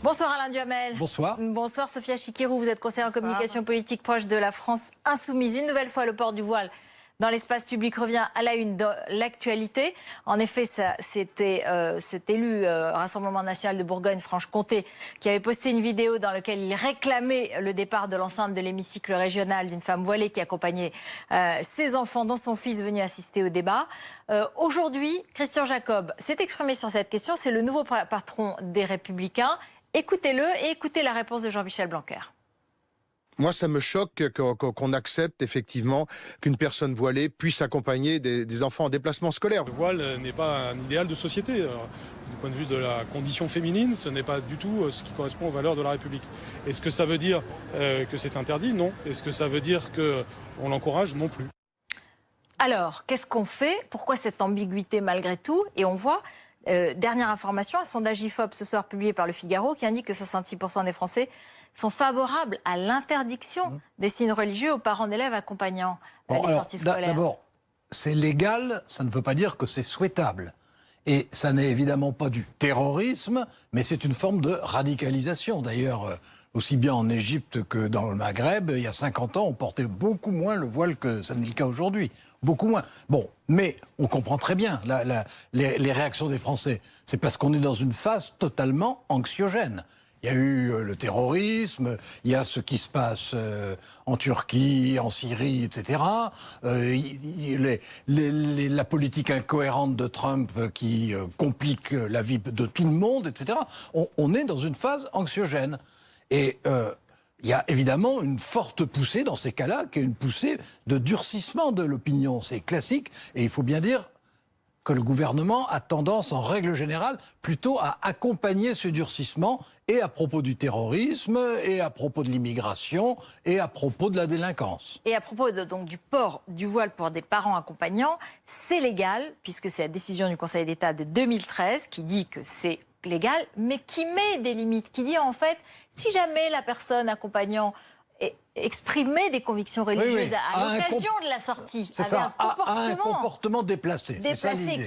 Bonsoir Alain Duhamel. Bonsoir. Bonsoir Sophia Chikirou, vous êtes conseillère en communication politique proche de la France Insoumise. Une nouvelle fois, le port du voile dans l'espace public revient à la une de l'actualité. En effet, c'était cet élu Rassemblement national de Bourgogne-Franche-Comté qui avait posté une vidéo dans laquelle il réclamait le départ de l'enceinte de l'hémicycle régional d'une femme voilée qui accompagnait ses enfants, dont son fils venu assister au débat. Aujourd'hui, Christian Jacob s'est exprimé sur cette question. C'est le nouveau patron des Républicains. Écoutez-le et écoutez la réponse de Jean-Michel Blanquer. Moi, ça me choque qu'on accepte effectivement qu'une personne voilée puisse accompagner des enfants en déplacement scolaire. Le voile n'est pas un idéal de société. Alors, du point de vue de la condition féminine, ce n'est pas du tout ce qui correspond aux valeurs de la République. Est-ce que ça veut dire que c'est interdit? Non. Est-ce que ça veut dire qu'on l'encourage? Non plus. Alors, qu'est-ce qu'on fait? Pourquoi cette ambiguïté malgré tout? Et on voit... dernière information, un sondage IFOP ce soir publié par Le Figaro qui indique que 66% des Français sont favorables à l'interdiction des signes religieux aux parents d'élèves accompagnant les sorties scolaires. D'abord, c'est légal, ça ne veut pas dire que c'est souhaitable. Et ça n'est évidemment pas du terrorisme, mais c'est une forme de radicalisation. D'ailleurs, aussi bien en Égypte que dans le Maghreb, il y a 50 ans, on portait beaucoup moins le voile que ça n'est le cas aujourd'hui. Beaucoup moins. Bon, mais on comprend très bien les réactions des Français. C'est parce qu'on est dans une phase totalement anxiogène. Il y a eu le terrorisme, il y a ce qui se passe en Turquie, en Syrie, etc. La politique incohérente de Trump qui complique la vie de tout le monde, etc. On est dans une phase anxiogène. Et il y a évidemment une forte poussée dans ces cas-là, qui est une poussée de durcissement de l'opinion. C'est classique, et il faut bien dire que le gouvernement a tendance, en règle générale, plutôt à accompagner ce durcissement, et à propos du terrorisme, et à propos de l'immigration, et à propos de la délinquance. Et à propos donc, du port du voile pour des parents accompagnants, c'est légal, puisque c'est la décision du Conseil d'État de 2013 qui dit que c'est légal, mais qui met des limites, qui dit en fait, si jamais la personne accompagnant exprimait des convictions religieuses à l'occasion de la sortie, c'est ça, un comportement déplacé,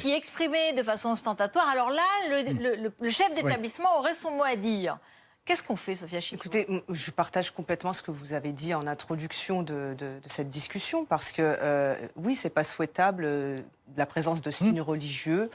qui exprimait de façon ostentatoire, alors là, le chef d'établissement aurait son mot à dire. Qu'est-ce qu'on fait, Sophia Chikirou? Écoutez, je partage complètement ce que vous avez dit en introduction de cette discussion, parce que oui, c'est pas souhaitable la présence de signes religieux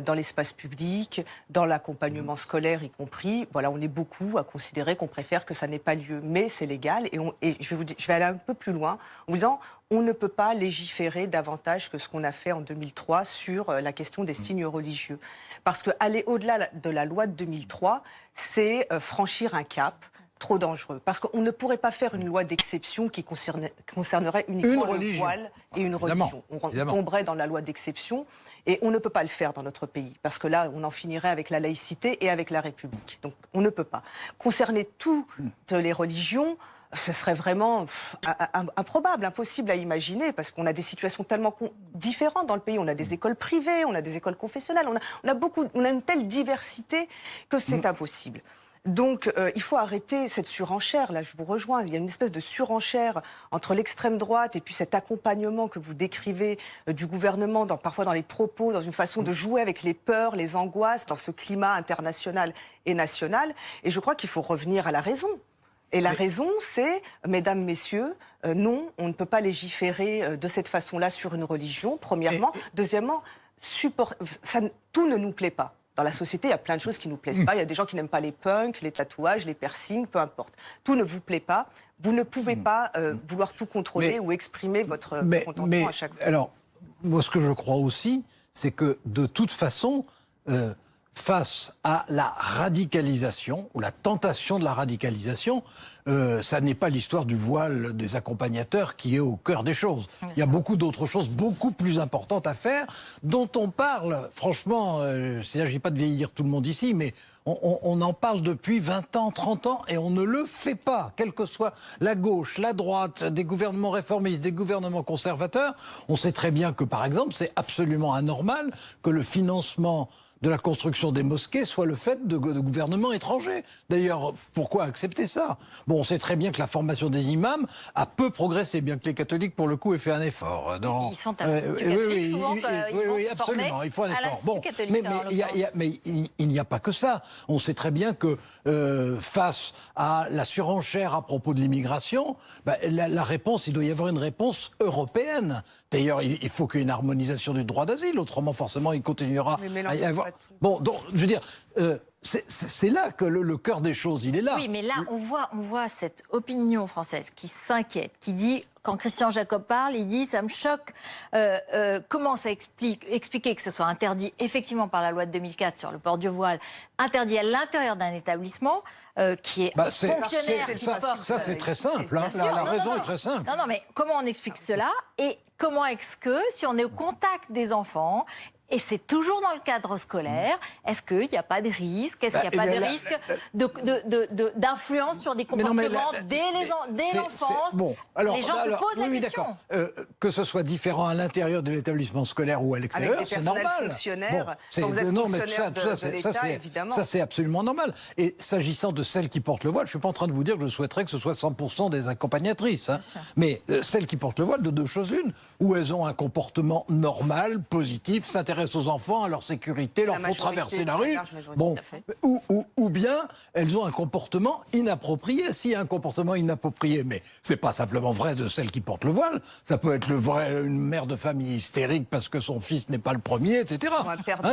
dans l'espace public, dans l'accompagnement scolaire y compris. Voilà, on est beaucoup à considérer qu'on préfère que ça n'ait pas lieu, mais c'est légal. Et je vais aller un peu plus loin en vous disant, on ne peut pas légiférer davantage que ce qu'on a fait en 2003 sur la question des signes religieux. Parce qu'aller au-delà de la loi de 2003, c'est franchir un cap trop dangereux. Parce qu'on ne pourrait pas faire une loi d'exception qui concernerait uniquement le voile et une religion. On tomberait dans la loi d'exception et on ne peut pas le faire dans notre pays. Parce que là, on en finirait avec la laïcité et avec la République. Donc on ne peut pas. Concerner toutes les religions, ce serait vraiment improbable, impossible à imaginer, parce qu'on a des situations tellement différentes dans le pays. On a des écoles privées, on a des écoles confessionnelles, on a une telle diversité que c'est impossible. Donc, il faut arrêter cette surenchère. Là, je vous rejoins. Il y a une espèce de surenchère entre l'extrême droite et puis cet accompagnement que vous décrivez du gouvernement, parfois dans les propos, dans une façon de jouer avec les peurs, les angoisses, dans ce climat international et national. Et je crois qu'il faut revenir à la raison. Et la raison, c'est, mesdames, messieurs, non, on ne peut pas légiférer de cette façon-là sur une religion, premièrement. Deuxièmement, tout ne nous plaît pas. Dans la société, il y a plein de choses qui ne nous plaisent pas. Il y a des gens qui n'aiment pas les punks, les tatouages, les piercings, peu importe. Tout ne vous plaît pas. Vous ne pouvez pas vouloir tout contrôler ou exprimer votre contentement à chaque fois. Alors, moi, ce que je crois aussi, c'est que de toute façon, face à la radicalisation, ou la tentation de la radicalisation, ça n'est pas l'histoire du voile des accompagnateurs qui est au cœur des choses. Il y a beaucoup d'autres choses beaucoup plus importantes à faire, dont on parle, franchement, il ne s'agit pas de vieillir tout le monde ici, mais on en parle depuis 20 ans, 30 ans, et on ne le fait pas, quelle que soit la gauche, la droite, des gouvernements réformistes, des gouvernements conservateurs. On sait très bien que, par exemple, c'est absolument anormal que le financement de la construction des mosquées soit le fait de gouvernements étrangers. D'ailleurs, pourquoi accepter ça? Bon, on sait très bien que la formation des imams a peu progressé, bien que les catholiques, pour le coup, aient fait un effort. Ils sont à l'Institut catholique, souvent, oui, absolument, il faut un effort. Bon, mais il n'y a pas que ça. On sait très bien que face à la surenchère à propos de l'immigration, la réponse, il doit y avoir une réponse européenne. D'ailleurs, il faut qu'il y ait une harmonisation du droit d'asile, autrement forcément il continuera à y avoir... Bon, donc, je veux dire... c'est là que le cœur des choses, il est là. Oui, mais là, on voit cette opinion française qui s'inquiète, qui dit, quand Christian Jacob parle, il dit, ça me choque, comment ça expliquer que ce soit interdit effectivement par la loi de 2004 sur le port du voile, interdit à l'intérieur d'un établissement qui est fonctionnaire, qui porte... Ça, c'est très simple, hein. La raison est très simple. Non, mais comment on explique cela? Et comment est-ce que, si on est au contact des enfants... Et c'est toujours dans le cadre scolaire. Est-ce qu'il n'y a pas de risque? Est-ce qu'il n'y a pas de risque d'influence sur des comportements dès l'enfance? Bon, les gens se posent la question. Que ce soit différent à l'intérieur de l'établissement scolaire ou à l'extérieur, c'est normal. Fonctionnaires, bon, vous êtes non, mais ça, c'est absolument normal. Et s'agissant de celles qui portent le voile, je ne suis pas en train de vous dire que je souhaiterais que ce soit 100% des accompagnatrices. Hein. Mais celles qui portent le voile, de deux choses l'une, où elles ont un comportement normal, positif, s'intéressent aux enfants, à leur sécurité, leur font traverser la rue, bon, ou bien elles ont un comportement inapproprié. S'il y a un comportement inapproprié, mais c'est pas simplement vrai de celles qui portent le voile, ça peut être une mère de famille hystérique parce que son fils n'est pas le premier, etc.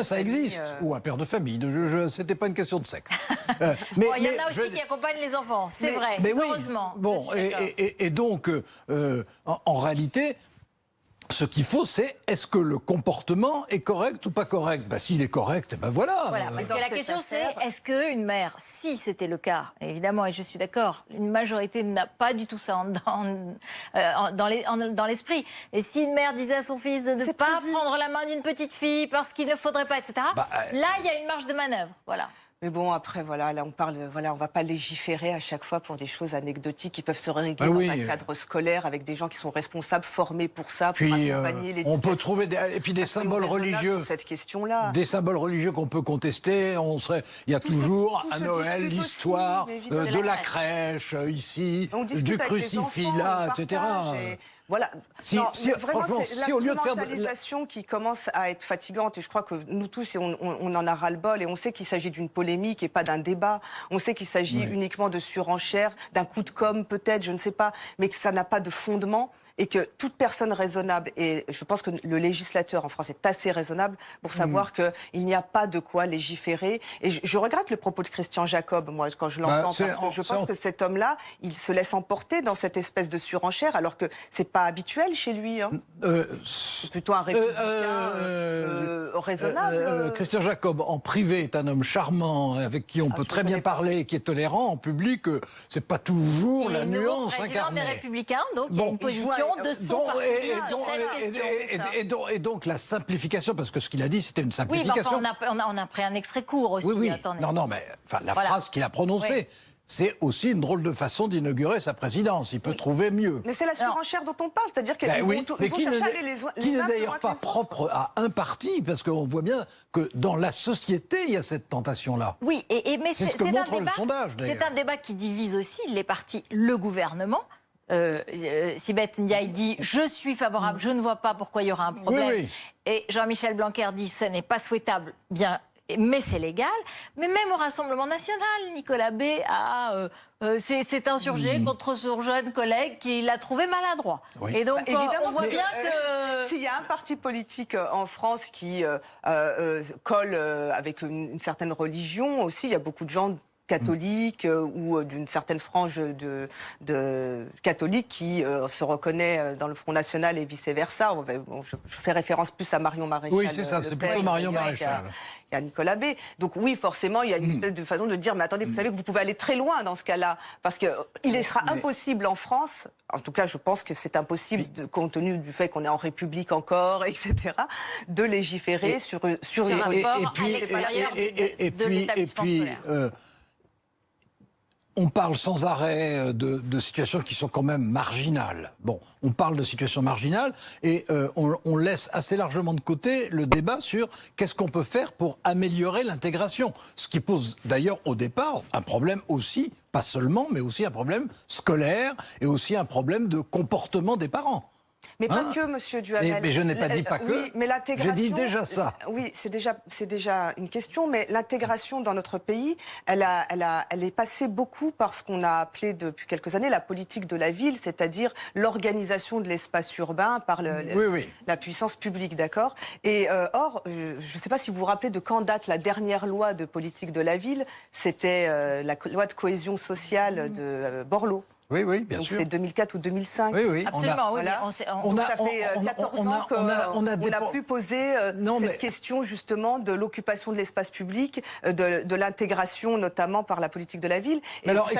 Ça existe. Ou un père de famille. C'était pas une question de sexe. Mais il y en a aussi qui accompagnent les enfants, c'est vrai, heureusement. Oui, bon, et donc, en réalité... Ce qu'il faut, c'est est-ce que le comportement est correct ou pas correct? S'il est correct, voilà. Parce que la question c'est, est-ce qu'une mère, si c'était le cas, évidemment, et je suis d'accord, une majorité n'a pas du tout ça dans l'esprit. Et si une mère disait à son fils de ne pas prendre la main d'une petite fille parce qu'il ne faudrait pas, etc., là, il y a une marge de manœuvre, voilà. Mais bon, après, là, on parle, on va pas légiférer à chaque fois pour des choses anecdotiques qui peuvent se régler dans un cadre scolaire avec des gens qui sont responsables, formés pour ça, pour accompagner les. On peut trouver des symboles religieux. Cette question-là. Des symboles religieux qu'on peut contester. Il y a toujours à Noël l'histoire de la crèche ici, du crucifix là, etc. Voilà. Franchement, si au lieu de faire l'instrumentalisation qui commence à être fatigante, et je crois que nous tous, on en a ras-le-bol, et on sait qu'il s'agit d'une polémique et pas d'un débat. On sait qu'il s'agit uniquement de surenchère, d'un coup de com' peut-être, je ne sais pas, mais que ça n'a pas de fondement. Et que toute personne raisonnable, et je pense que le législateur en France est assez raisonnable pour savoir qu'il n'y a pas de quoi légiférer. Et je regrette le propos de Christian Jacob, moi, quand je l'entends, parce que je pense que cet homme-là, il se laisse emporter dans cette espèce de surenchère, alors que c'est pas habituel chez lui. Hein. C'est plutôt un républicain raisonnable. Christian Jacob, en privé, est un homme charmant, avec qui on peut très bien parler, qui est tolérant. En public, c'est pas toujours la nuance incarnée. Il est des Républicains, donc il y a une position de son parti sur cette question. Et donc la simplification, parce que ce qu'il a dit, c'était une simplification. Oui, mais on a pris un extrait court aussi. Oui. Attendez. Non, mais la phrase qu'il a prononcée, c'est aussi une drôle de façon d'inaugurer sa présidence. Il peut trouver mieux. Mais c'est la surenchère dont on parle, c'est-à-dire qu'ils vont chercher à aller les qui n'est d'ailleurs pas propre à un parti, parce qu'on voit bien que dans la société, il y a cette tentation-là. Oui, mais c'est ce que montre le sondage, d'ailleurs. C'est un débat qui divise aussi les partis, le gouvernement. Sibeth Ndiaye dit « Je suis favorable, je ne vois pas pourquoi il y aura un problème ». Et Jean-Michel Blanquer dit « Ce n'est pas souhaitable, bien, mais c'est légal ». Mais même au Rassemblement national, Nicolas B s'est insurgé contre son jeune collègue qui l'a trouvé maladroit. Et donc on voit bien que... S'il y a un parti politique en France qui colle avec une certaine religion aussi, il y a beaucoup de gens catholique ou d'une certaine frange de catholiques qui se reconnaît dans le Front National et vice-versa. Je fais référence plus à Marion Maréchal. Oui, c'est ça, c'est plutôt Marion Maréchal. Et à Nicolas B. Donc oui, forcément, il y a une espèce de façon de dire, mais attendez, vous savez que vous pouvez aller très loin dans ce cas-là. Parce qu'il sera impossible en France, en tout cas je pense que c'est impossible, compte tenu du fait qu'on est en République encore, etc., de légiférer sur un rapport à l'extérieur de l'établissement scolaire. On parle sans arrêt de situations qui sont quand même marginales. Bon, on parle de situations marginales et on laisse assez largement de côté le débat sur qu'est-ce qu'on peut faire pour améliorer l'intégration. Ce qui pose d'ailleurs au départ un problème aussi, pas seulement, mais aussi un problème scolaire et aussi un problème de comportement des parents. Mais pas que, Monsieur Duhamel. Mais je n'ai pas dit pas que. Oui, mais l'intégration. J'ai dit déjà ça. Oui, c'est déjà une question. Mais l'intégration dans notre pays, elle est passée beaucoup par ce qu'on a appelé depuis quelques années la politique de la ville, c'est-à-dire l'organisation de l'espace urbain par la puissance publique, d'accord. Et or, je ne sais pas si vous vous rappelez de quand date la dernière loi de politique de la ville. C'était la loi de cohésion sociale de Borloo. Oui, oui, bien sûr. Donc c'est 2004 ou 2005. Oui, oui. Absolument, oui. Voilà. Donc ça fait 14 ans qu'on n'a plus posé cette question justement de l'occupation de l'espace public, de l'intégration notamment par la politique de la ville. Et alors,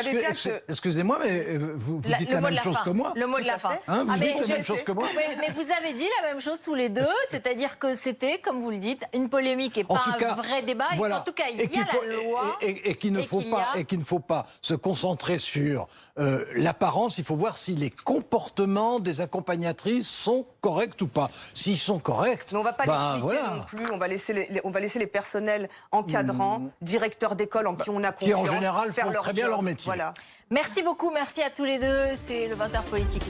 excusez-moi, mais vous dites la même chose que moi. Le mot de la fin. Hein, vous dites la même chose que moi. Mais vous avez dit la même chose tous les deux, c'est-à-dire que c'était, comme vous le dites, une polémique et pas un vrai débat. Voilà. En tout cas, il y a la loi. Et qu'il ne faut pas se concentrer sur l'apparence, il faut voir si les comportements des accompagnatrices sont corrects ou pas. S'ils sont corrects, mais on ne va pas l'expliquer non plus. On va laisser les personnels encadrants, directeurs d'école en qui on a confiance, qui en général faire font très bien leur métier. Voilà. Merci beaucoup, merci à tous les deux. C'est le 20h politique.